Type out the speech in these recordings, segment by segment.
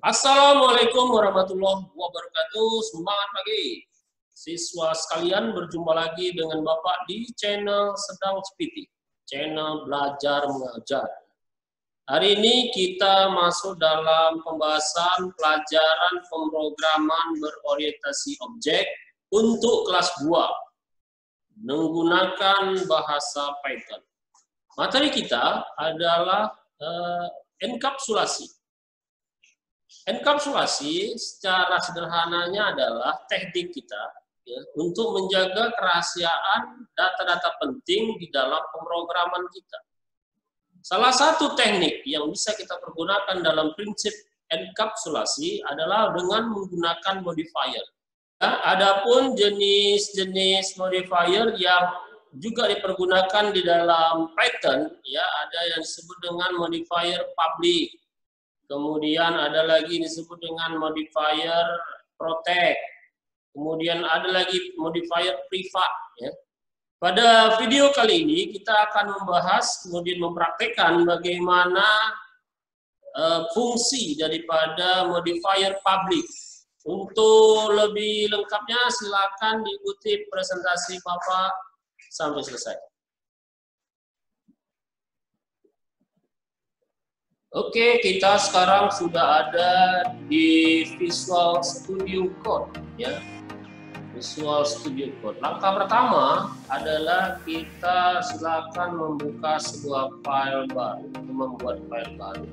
Assalamualaikum warahmatullahi wabarakatuh. Semangat pagi. Siswa sekalian, berjumpa lagi dengan Bapak di channel Sedang Spiti, channel belajar mengajar. Hari ini kita masuk dalam pembahasan pelajaran pemrograman berorientasi objek untuk kelas 2 menggunakan bahasa Python. Materi kita adalah enkapsulasi. Enkapsulasi secara sederhananya adalah teknik kita ya, untuk menjaga kerahasiaan data-data penting di dalam pemrograman kita. Salah satu teknik yang bisa kita pergunakan dalam prinsip enkapsulasi adalah dengan menggunakan modifier. Ya, adapun jenis-jenis modifier yang juga dipergunakan di dalam Python, ya ada yang disebut dengan modifier public. Kemudian ada lagi disebut dengan modifier protect. Kemudian ada lagi modifier privat. Ya. Pada video kali ini kita akan membahas kemudian mempraktekkan bagaimana fungsi daripada modifier public. Untuk lebih lengkapnya silakan diikuti presentasi Bapak sampai selesai. Oke, kita sekarang sudah ada di Visual Studio Code, ya. Visual Studio Code. Langkah pertama adalah kita silakan membuka sebuah file baru, membuat file baru.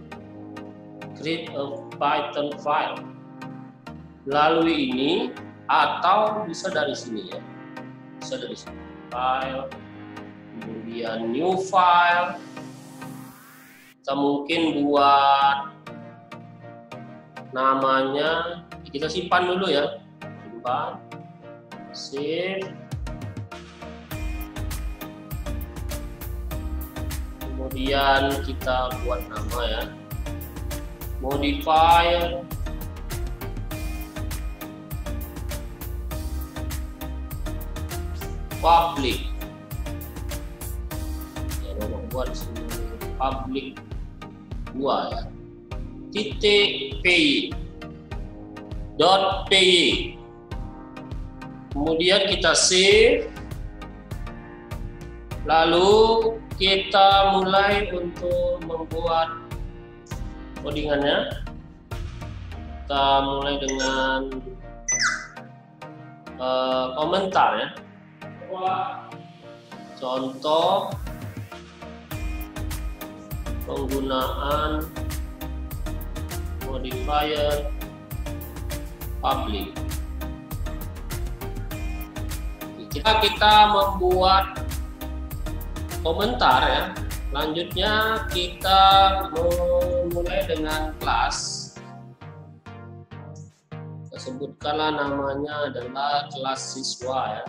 Create a Python file. Melalui ini atau bisa dari sini ya. Bisa dari sini. File, kemudian new file. Kita mungkin buat namanya, kita simpan dulu ya, simpan, save, kemudian kita buat nama ya, modifier, public, ya buat di sini public 2 ya, .py, kemudian kita save, lalu kita mulai untuk membuat codingannya. Kita mulai dengan komentar ya, contoh penggunaan modifier public. Kita membuat komentar ya. Selanjutnya kita mulai dengan kelas. Kita sebutkanlah namanya adalah kelas siswa ya.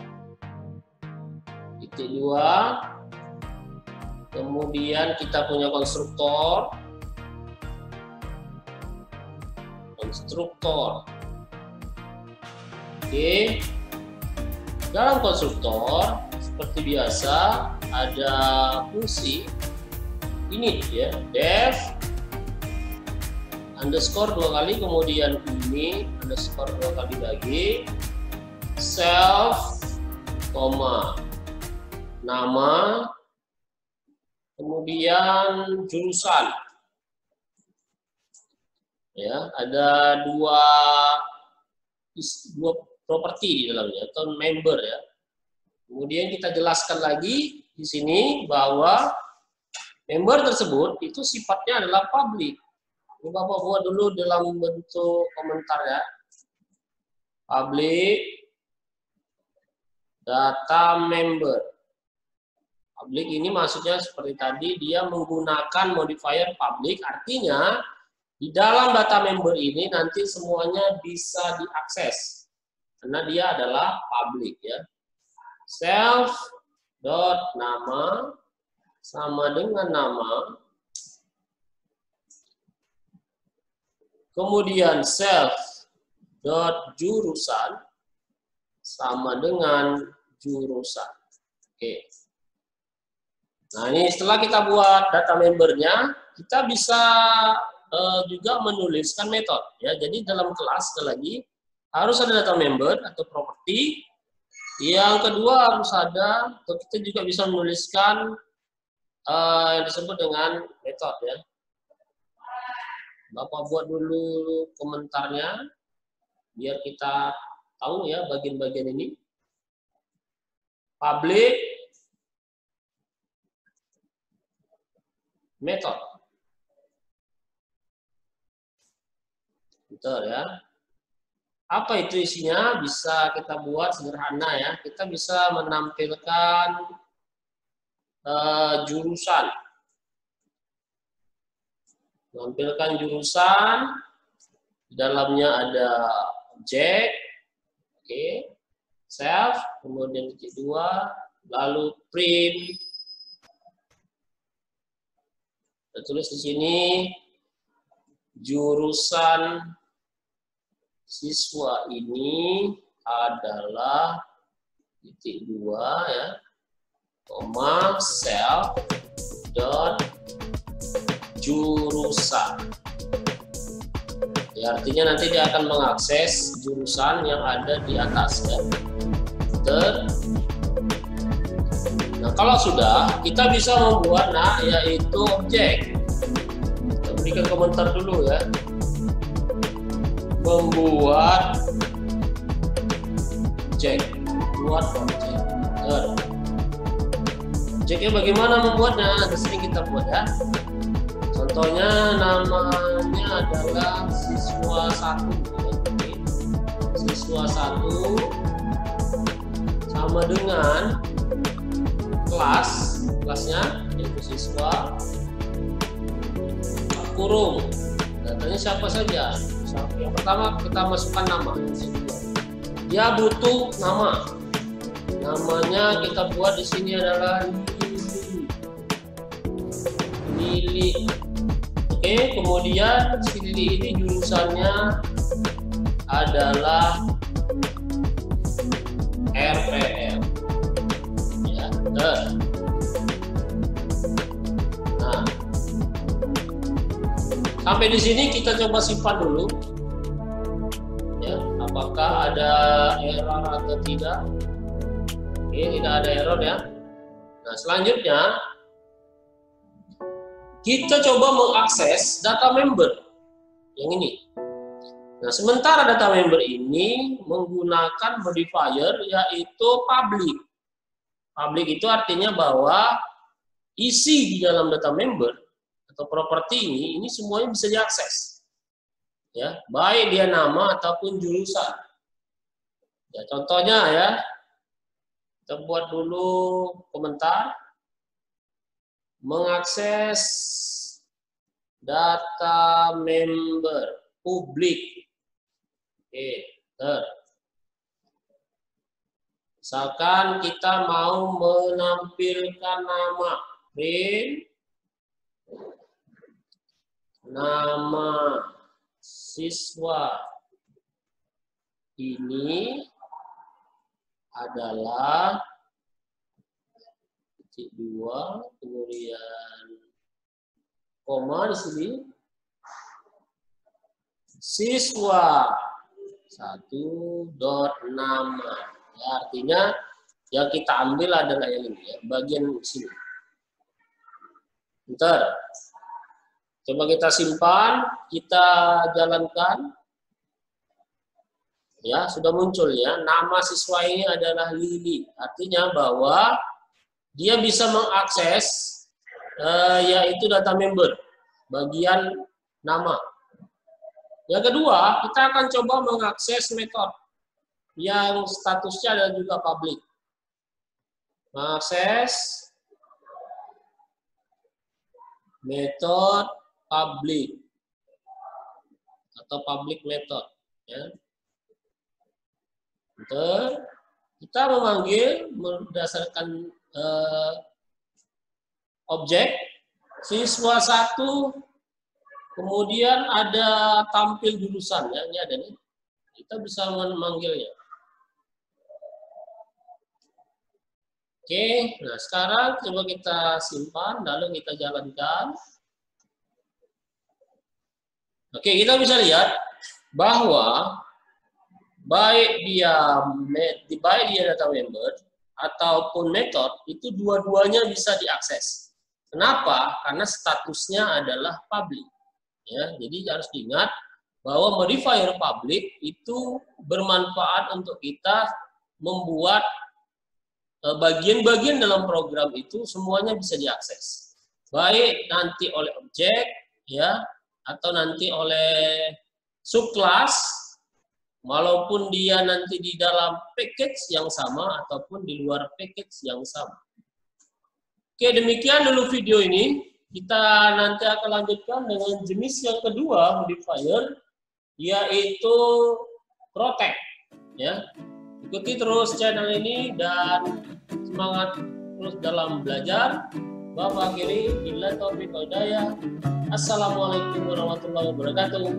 Titik 2. Kemudian kita punya konstruktor. Oke. Dalam konstruktor seperti biasa ada fungsi init ya, def underscore 2 kali, kemudian ini underscore 2 kali lagi, self, nama, kemudian jurusan. Ya, ada dua properti di dalamnya atau member ya. Kemudian kita jelaskan lagi di sini bahwa member tersebut itu sifatnya adalah public. Ini Bapak buat dulu dalam bentuk komentar ya. Public data member. Public ini maksudnya seperti tadi, dia menggunakan modifier public, artinya di dalam data member ini nanti semuanya bisa diakses karena dia adalah public ya. Self dot nama sama dengan nama, kemudian self dot jurusan sama dengan jurusan. Oke. Nah ini setelah kita buat data membernya, kita bisa juga menuliskan metode. Ya, jadi dalam kelas sekali lagi harus ada data member atau properti. Yang kedua harus ada, atau kita juga bisa menuliskan yang disebut dengan metode. Ya. Bapak buat dulu komentarnya biar kita tahu ya bagian-bagian ini. Public method. Betul ya. Apa itu isinya? Bisa kita buat sederhana ya. Kita bisa menampilkan jurusan. Menampilkan jurusan. Di dalamnya ada objek. Oke. Self, kemudian titik 2, lalu print. Kita tulis di sini jurusan siswa ini adalah titik 2 ya, koma self dot jurusan. Ya, artinya nanti dia akan mengakses jurusan yang ada di atas ya. Nah, kalau sudah, kita bisa membuat yaitu objek. Kita berikan komentar dulu ya. Membuat objek. Buat objek. Objeknya bagaimana membuatnya? Di sini kita buat ya. Contohnya namanya adalah siswa 1. Siswa 1 sama dengan kelasnya yaitu siswa kurung. Datanya siapa saja? Yang pertama kita masukkan nama. Dia butuh nama. Namanya kita buat di sini adalah Lili. Oke, kemudian si Lili ini jurusannya adalah RPL. Ya, nah, sampai di sini kita coba simpan dulu. Ya, apakah ada error atau tidak? Oke, tidak ada error ya. Nah, selanjutnya kita coba mengakses data member yang ini. Nah, sementara data member ini menggunakan modifier yaitu public. Public itu artinya bahwa isi di dalam data member atau properti ini semuanya bisa diakses. Ya, baik dia nama ataupun jurusan. Ya, contohnya ya, kita buat dulu komentar. Mengakses data member publik. Oke, misalkan kita mau menampilkan nama, print nama siswa ini adalah titik 2, kemudian koma di sini siswa 1 dot nama. Ya, artinya yang kita ambil adalah yang ini ya, bagian sini. Bentar. Coba kita simpan, kita jalankan. Ya, sudah muncul ya. Nama siswa ini adalah Lili. Artinya bahwa dia bisa mengakses yaitu data member, bagian nama. Yang kedua, kita akan coba mengakses metode yang statusnya adalah juga public. Mengakses metode public atau public method. Ya. Kita memanggil berdasarkan objek siswa 1, kemudian ada tampil jurusan ya, ini ada nih. Kita bisa memanggilnya. Oke, nah sekarang coba kita simpan lalu kita jalankan. Oke, kita bisa lihat bahwa baik dia data member ataupun method itu dua-duanya bisa diakses. Kenapa? Karena statusnya adalah public. Ya, jadi harus diingat bahwa modifier public itu bermanfaat untuk kita membuat bagian-bagian dalam program itu semuanya bisa diakses. Baik nanti oleh objek, ya, atau nanti oleh subclass, walaupun dia nanti di dalam package yang sama ataupun di luar package yang sama. Oke, demikian dulu video ini. Kita nanti akan lanjutkan dengan jenis yang kedua modifier, yaitu protect. Ya, ikuti terus channel ini dan semangat terus dalam belajar. Bapak akhiri, billahi taufiq wal hidayah. Assalamualaikum warahmatullahi wabarakatuh.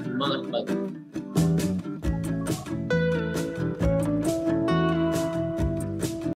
Semangat pagi.